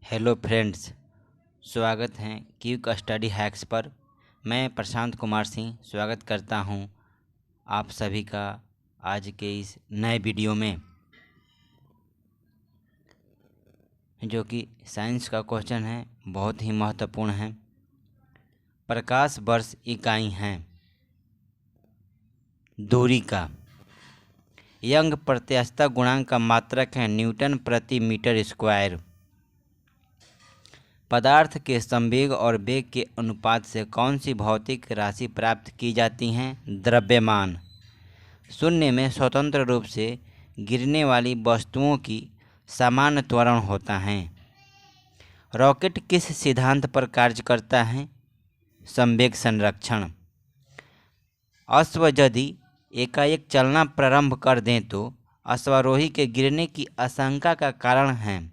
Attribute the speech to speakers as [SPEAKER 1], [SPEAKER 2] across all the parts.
[SPEAKER 1] Hello friends, स्वागत है quick study hacks पर। मैं प्रशांत कुमार सिंह स्वागत करता हूं आप सभी का आज के इस नए वीडियो में, जो कि साइंस का क्वेश्चन है। बहुत ही महत्वपूर्ण है। प्रकाश वर्ष इकाई है दूरी का। यंग प्रत्यास्थता गुणांक का मात्रक है न्यूटन प्रति मीटर स्क्वायर। पदार्थ के संवेग और वेग के अनुपात से कौन सी भौतिक राशि प्राप्त की जाती हैं? द्रव्यमान। शून्य में स्वतंत्र रूप से गिरने वाली वस्तुओं की समान त्वरण होता है। रॉकेट किस सिद्धांत पर कार्य करता है? संवेग संरक्षण। अश्व यदि एकाएक चलना प्रारंभ कर दें तो अश्वारोही के गिरने की आशंका का कारण है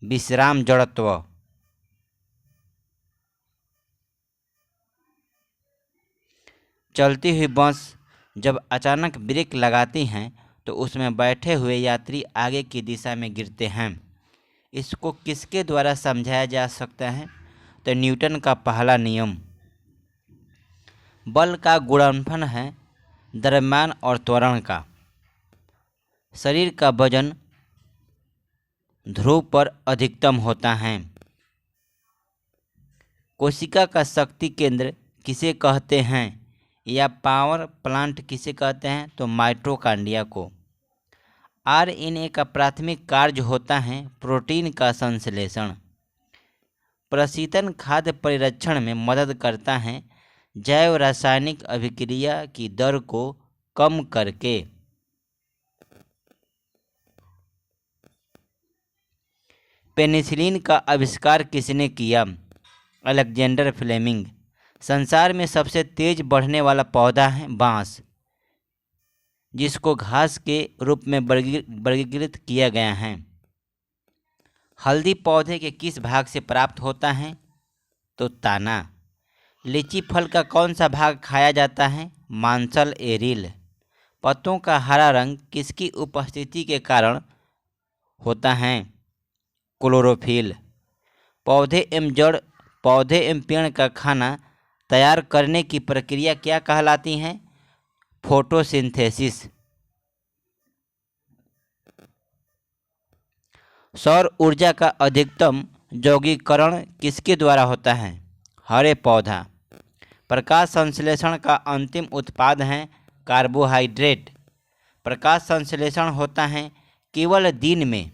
[SPEAKER 1] विश्राम जड़त्व। चलती हुई बस जब अचानक ब्रेक लगाती हैं तो उसमें बैठे हुए यात्री आगे की दिशा में गिरते हैं। इसको किसके द्वारा समझाया जा सकता है? तो न्यूटन का पहला नियम। बल का गुणनफल है द्रव्यमान और त्वरण का। शरीर का वजन ध्रुव पर अधिकतम होता है। कोशिका का शक्ति केंद्र किसे कहते हैं, या पावर प्लांट किसे कहते हैं? तो माइटोकॉन्ड्रिया को। आरएनए का प्राथमिक कार्य होता है प्रोटीन का संश्लेषण। प्रशीतन खाद्य परिरक्षण में मदद करता है जैव रासायनिक अभिक्रिया की दर को कम करके। पेनिसिलिन का आविष्कार किसने किया? Alexander Fleming. संसार में सबसे तेज बढ़ने वाला पौधा है बांस, जिसको घास के रूप में वर्गीकृत किया गया है। हल्दी पौधे के किस भाग से प्राप्त होता है? तो ताना। लीची फल का कौन सा भाग खाया जाता है? मांसल एरिल। पत्तों का हरा रंग किसकी उपस्थिति के कारण होता है? क्लोरोफिल। पौधे एवं पेड़ का खाना तैयार करने की प्रक्रिया क्या कहलाती है? फोटोसिंथेसिस। सौर ऊर्जा का अधिकतम यौगिकीकरण किसके द्वारा होता है? हरे पौधा। प्रकाश संश्लेषण का अंतिम उत्पाद है कार्बोहाइड्रेट। प्रकाश संश्लेषण होता है केवल दिन में।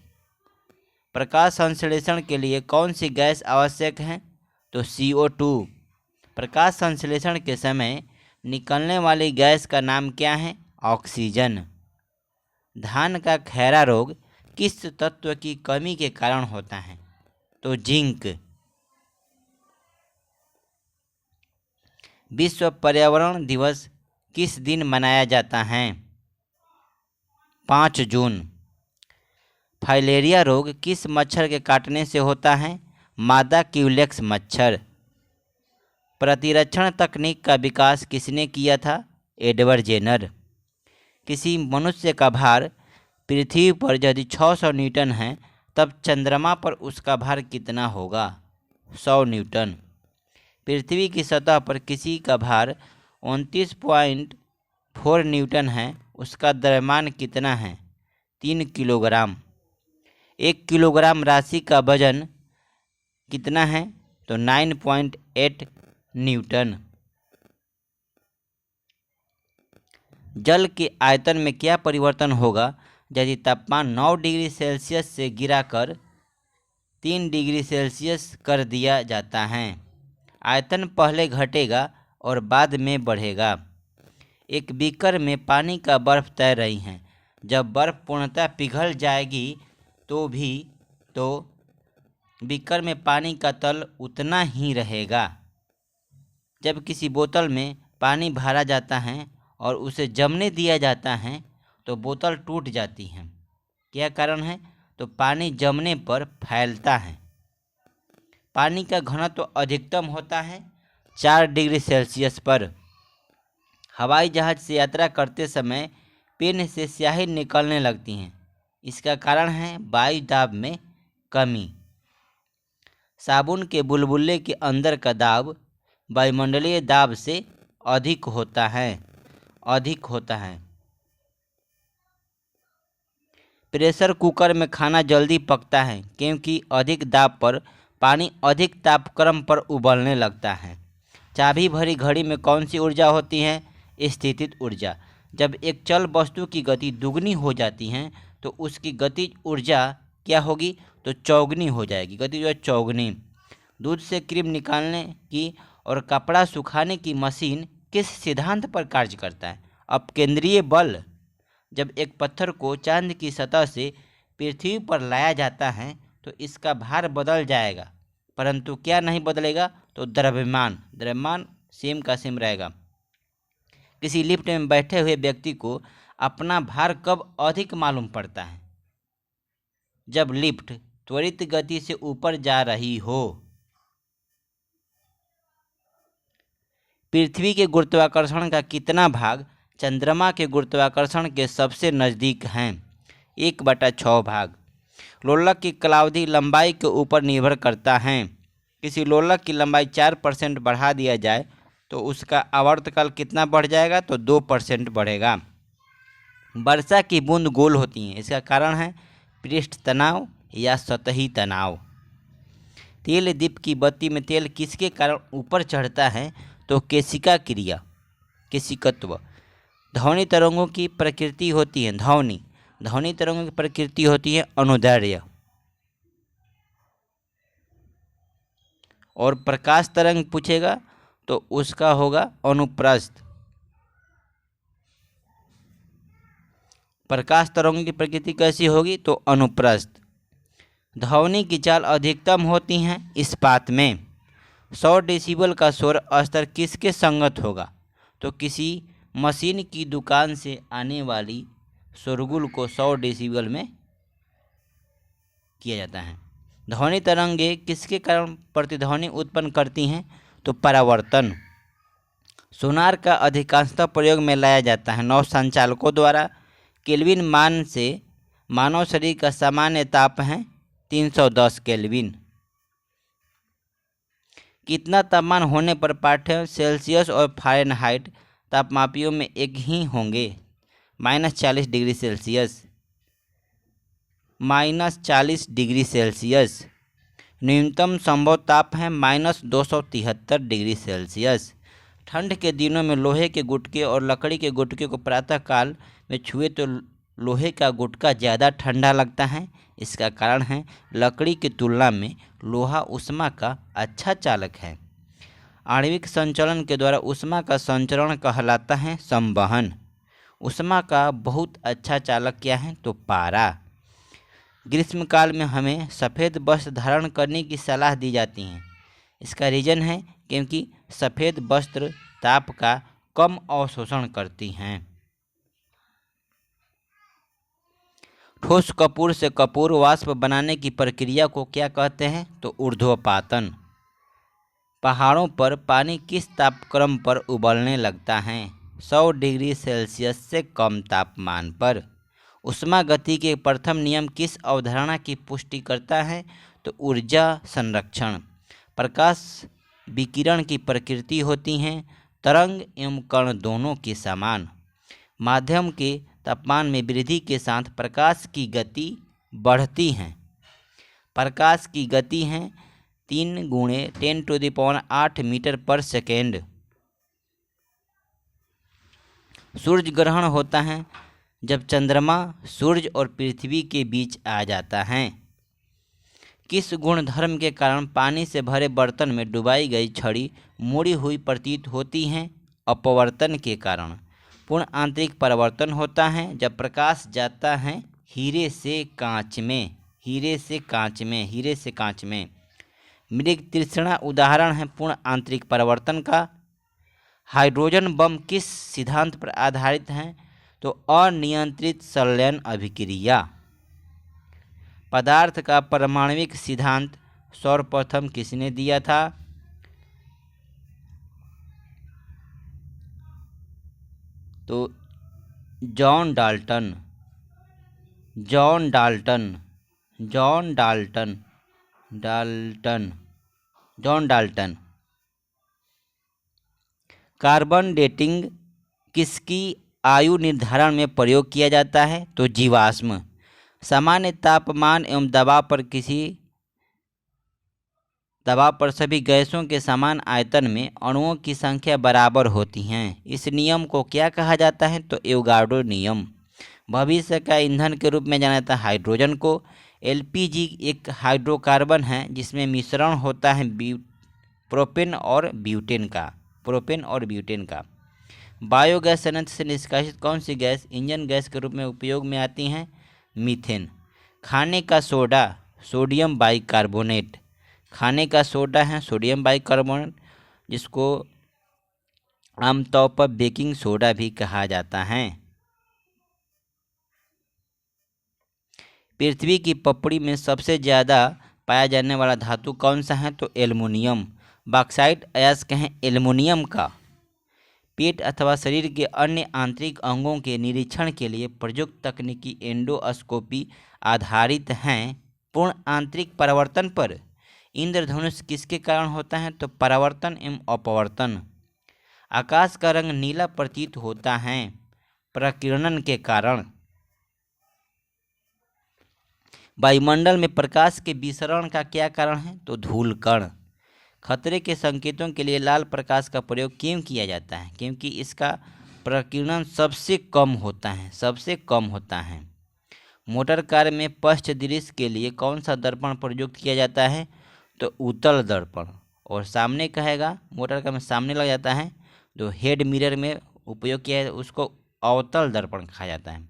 [SPEAKER 1] प्रकाश संश्लेषण के लिए कौन सी गैस आवश्यक है? तो CO2। प्रकाश संश्लेषण के समय निकलने वाली गैस का नाम क्या है? ऑक्सीजन। धान का खैरा रोग किस तत्व की कमी के कारण होता है? तो जिंक। विश्व पर्यावरण दिवस किस दिन मनाया जाता है? 5 जून। फाइलेरिया रोग किस मच्छर के काटने से होता है? मादा क्यूलेक्स मच्छर। प्रतिरक्षण तकनीक का विकास किसने किया था? Edward Jenner. किसी मनुष्य का भार पृथ्वी पर यदि 600 न्यूटन है तब चंद्रमा पर उसका भार कितना होगा? 100 न्यूटन। पृथ्वी की सतह पर किसी का भार 29.4 न्यूटन है, उसका द्रव्यमान कितना है? 3 किलोग्राम। 1 किलोग्राम राशि का वजन कितना है? तो 9.8 न्यूटन। जल के आयतन में क्या परिवर्तन होगा यदि तापमान 9 डिग्री सेल्सियस से गिराकर 3 डिग्री सेल्सियस कर दिया जाता है? आयतन पहले घटेगा और बाद में बढ़ेगा। एक बीकर में पानी का बर्फ तैर रही है। जब बर्फ पूर्णतः पिघल जाएगी तो बीकर में पानी का तल उतना ही रहेगा। जब किसी बोतल में पानी भरा जाता है और उसे जमने दिया जाता है तो बोतल टूट जाती है। क्या कारण है? तो पानी जमने पर फैलता है। पानी का घनत्व अधिकतम होता है 4 डिग्री सेल्सियस पर। हवाई जहाज से यात्रा करते समय पेन से स्याही निकलने लगती हैं। इसका कारण है वायु दाब में कमी। साबुन के बुलबुले के अंदर का दाब वायुमंडलीय दाब से अधिक होता है। प्रेशर कुकर में खाना जल्दी पकता है क्योंकि अधिक दाब पर पानी अधिक तापक्रम पर उबलने लगता है। चाबी भरी घड़ी में कौन सी ऊर्जा होती है? स्थितिज ऊर्जा। जब एक चल वस्तु की गति दुगनी हो जाती है तो उसकी गतिज ऊर्जा क्या होगी? तो चौगुनी हो जाएगी। गति जो है चौगुनी। दूध से क्रीम निकालने की और कपड़ा सुखाने की मशीन किस सिद्धांत पर कार्य करता है? अपकेंद्रीय बल। जब एक पत्थर को चांद की सतह से पृथ्वी पर लाया जाता है तो इसका भार बदल जाएगा, परंतु क्या नहीं बदलेगा? तो द्रव्यमान सेम का सेम रहेगा। किसी लिफ्ट में बैठे हुए व्यक्ति को अपना भार कब अधिक मालूम पड़ता है? जब लिफ्ट त्वरित गति से ऊपर जा रही हो। पृथ्वी के गुरुत्वाकर्षण का कितना भाग चंद्रमा के गुरुत्वाकर्षण के सबसे नज़दीक हैं? 1/6 भाग। लोलक की कालावधि लंबाई के ऊपर निर्भर करता है। किसी लोलक की लंबाई 4% बढ़ा दिया जाए तो उसका आवर्तकाल कितना बढ़ जाएगा? तो 2% बढ़ेगा। वर्षा की बूंद गोल होती हैं, इसका कारण है पृष्ठ तनाव या सतही तनाव। तेल दीप की बत्ती में तेल किसके कारण ऊपर चढ़ता है? तो केशिका क्रिया, केशिकत्व। ध्वनि तरंगों की प्रकृति होती है ध्वनि तरंगों की प्रकृति होती है अनुदैर्ध्य। और प्रकाश तरंग पूछेगा तो उसका होगा अनुप्रस्थ। प्रकाश तरंगों की प्रकृति कैसी होगी? तो अनुप्रस्थ। ध्वनि की चाल अधिकतम होती हैं इस्पात में। 100 डेसिबल का शोर स्तर किसके संगत होगा? तो किसी मशीन की दुकान से आने वाली शोरगुल को 100 डेसिबल में किया जाता है। ध्वनि तरंगे किसके कारण प्रतिध्वनि उत्पन्न करती हैं? तो परावर्तन। सोनार का अधिकांशतः प्रयोग में लाया जाता है नौ संचालकों द्वारा। केल्विन मान से मानव शरीर का सामान्य ताप है 310 केल्विन। कितना तापमान होने पर पाठ्य सेल्सियस और फ़ारेनहाइट तापमापियों में एक ही होंगे? -40 डिग्री सेल्सियस। -40 degree Celsius. न्यूनतम संभव ताप है -273 डिग्री सेल्सियस। ठंड के दिनों में लोहे के गुटके और लकड़ी के गुटके को प्रातःकाल में छुए तो लोहे का गुटका ज़्यादा ठंडा लगता है। इसका कारण है लकड़ी की तुलना में लोहा ऊष्मा का अच्छा चालक है। आणविक संचलन के द्वारा ऊष्मा का संचरण कहलाता है संवहन। ऊष्मा का बहुत अच्छा चालक क्या है? तो पारा। ग्रीष्मकाल में हमें सफ़ेद वस्त्र धारण करने की सलाह दी जाती है। इसका रीज़न है क्योंकि सफ़ेद वस्त्र ताप का कम अवशोषण करती हैं। ठोस कपूर से कपूर वाष्प बनाने की प्रक्रिया को क्या कहते हैं? तो ऊर्ध्वपातन। पहाड़ों पर पानी किस तापक्रम पर उबलने लगता है? 100 डिग्री सेल्सियस से कम तापमान पर। ऊष्मा गति के प्रथम नियम किस अवधारणा की पुष्टि करता है? तो ऊर्जा संरक्षण। प्रकाश विकिरण की प्रकृति होती हैं तरंग एवं कण दोनों के समान। माध्यम के तापमान में वृद्धि के साथ प्रकाश की गति बढ़ती है। प्रकाश की गति है 3 × 10⁸ मीटर पर सेकेंड। सूर्य ग्रहण होता है जब चंद्रमा सूर्य और पृथ्वी के बीच आ जाता है। किस गुणधर्म के कारण पानी से भरे बर्तन में डुबाई गई छड़ी मुड़ी हुई प्रतीत होती है? अपवर्तन के कारण। पूर्ण आंतरिक परावर्तन होता है जब प्रकाश जाता है हीरे से कांच में। मृग तृष्णा उदाहरण है पूर्ण आंतरिक परावर्तन का। हाइड्रोजन बम किस सिद्धांत पर आधारित है? तो अनियंत्रित संलयन अभिक्रिया। पदार्थ का परमाणविक सिद्धांत सर्वप्रथम किसने दिया था? तो John Dalton. John Dalton. Carbon dating किसकी आयु निर्धारण में प्रयोग किया जाता है? तो जीवाश्म। सामान्य तापमान एवं दबाव पर सभी गैसों के समान आयतन में अणुओं की संख्या बराबर होती हैं। इस नियम को क्या कहा जाता है? तो एवोगाड्रो नियम। भविष्य का ईंधन के रूप में जाना जाता है हाइड्रोजन को। एलपीजी एक हाइड्रोकार्बन है जिसमें मिश्रण होता है प्रोपेन और ब्यूटेन का। बायोगैस संयंत्र से निष्कासित कौन सी गैस इंजन गैस के रूप में उपयोग में आती हैं? मीथेन। खाने का सोडा सोडियम बाइकार्बोनेट। खाने का सोडा है सोडियम बाइकार्बोनेट, जिसको आमतौर पर बेकिंग सोडा भी कहा जाता है। पृथ्वी की पपड़ी में सबसे ज़्यादा पाया जाने वाला धातु कौन सा है? तो एल्युमिनियम। बॉक्साइट अयस्क है एल्युमिनियम का। पेट अथवा शरीर के अन्य आंतरिक अंगों के निरीक्षण के लिए प्रयुक्त तकनीकी एंडोस्कोपी आधारित हैं पूर्ण आंतरिक परावर्तन पर। इंद्रधनुष किसके कारण होता है? तो परावर्तन एवं अपवर्तन। आकाश का रंग नीला प्रतीत होता है प्रकीर्णन के कारण। वायुमंडल में प्रकाश के विसरण का क्या कारण है? तो धूल कण। खतरे के संकेतों के लिए लाल प्रकाश का प्रयोग क्यों किया जाता है? क्योंकि इसका प्रकीर्णन सबसे कम होता है। मोटर कार में पश्च दृश्य के लिए कौन सा दर्पण प्रयुक्त किया जाता है? तो उत्तल दर्पण। और सामने कहेगा मोटर कार में सामने लग जाता है तो हेड मिरर में उपयोग किया है, उसको अवतल दर्पण कहा जाता है।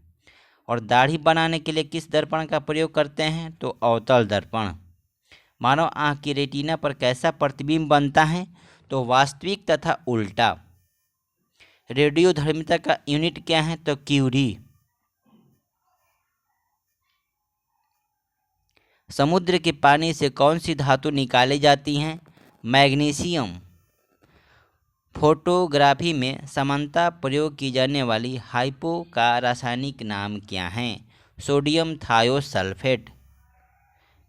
[SPEAKER 1] और दाढ़ी बनाने के लिए किस दर्पण का प्रयोग करते हैं? तो अवतल दर्पण। मानव आँख की रेटिना पर कैसा प्रतिबिंब बनता है? तो वास्तविक तथा उल्टा। रेडियोधर्मिता का यूनिट क्या है? तो क्यूरी। समुद्र के पानी से कौन सी धातु निकाली जाती हैं? मैग्नीशियम। फोटोग्राफी में समानता प्रयोग की जाने वाली हाइपो का रासायनिक नाम क्या है? Sodium thiosulphate.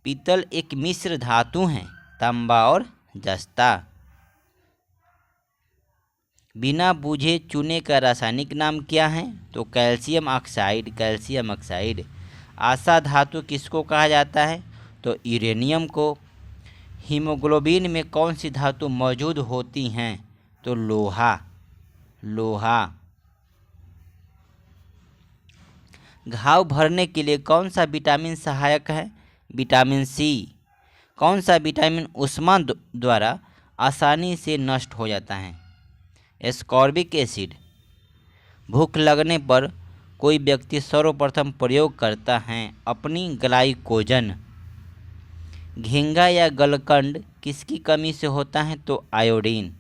[SPEAKER 1] पीतल एक मिश्र धातु है तांबा और जस्ता। बिना बूझे चूने का रासायनिक नाम क्या है? तो कैल्शियम ऑक्साइड। आशा धातु किसको कहा जाता है? तो यूरेनियम को। हीमोग्लोबिन में कौन सी धातु मौजूद होती हैं? तो लोहा। घाव भरने के लिए कौन सा विटामिन सहायक है? Vitamin C. कौन सा विटामिन ऊष्मा द्वारा आसानी से नष्ट हो जाता है? Ascorbic acid. भूख लगने पर कोई व्यक्ति सर्वप्रथम प्रयोग करता है अपनी ग्लाइकोजन। घिंगा या गलकंड किसकी कमी से होता है? तो आयोडीन।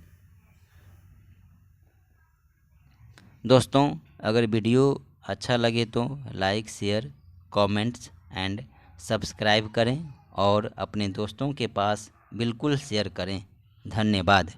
[SPEAKER 1] दोस्तों, अगर वीडियो अच्छा लगे तो like, share, comments and subscribe करें और अपने दोस्तों के पास बिल्कुल शेयर करें। धन्यवाद।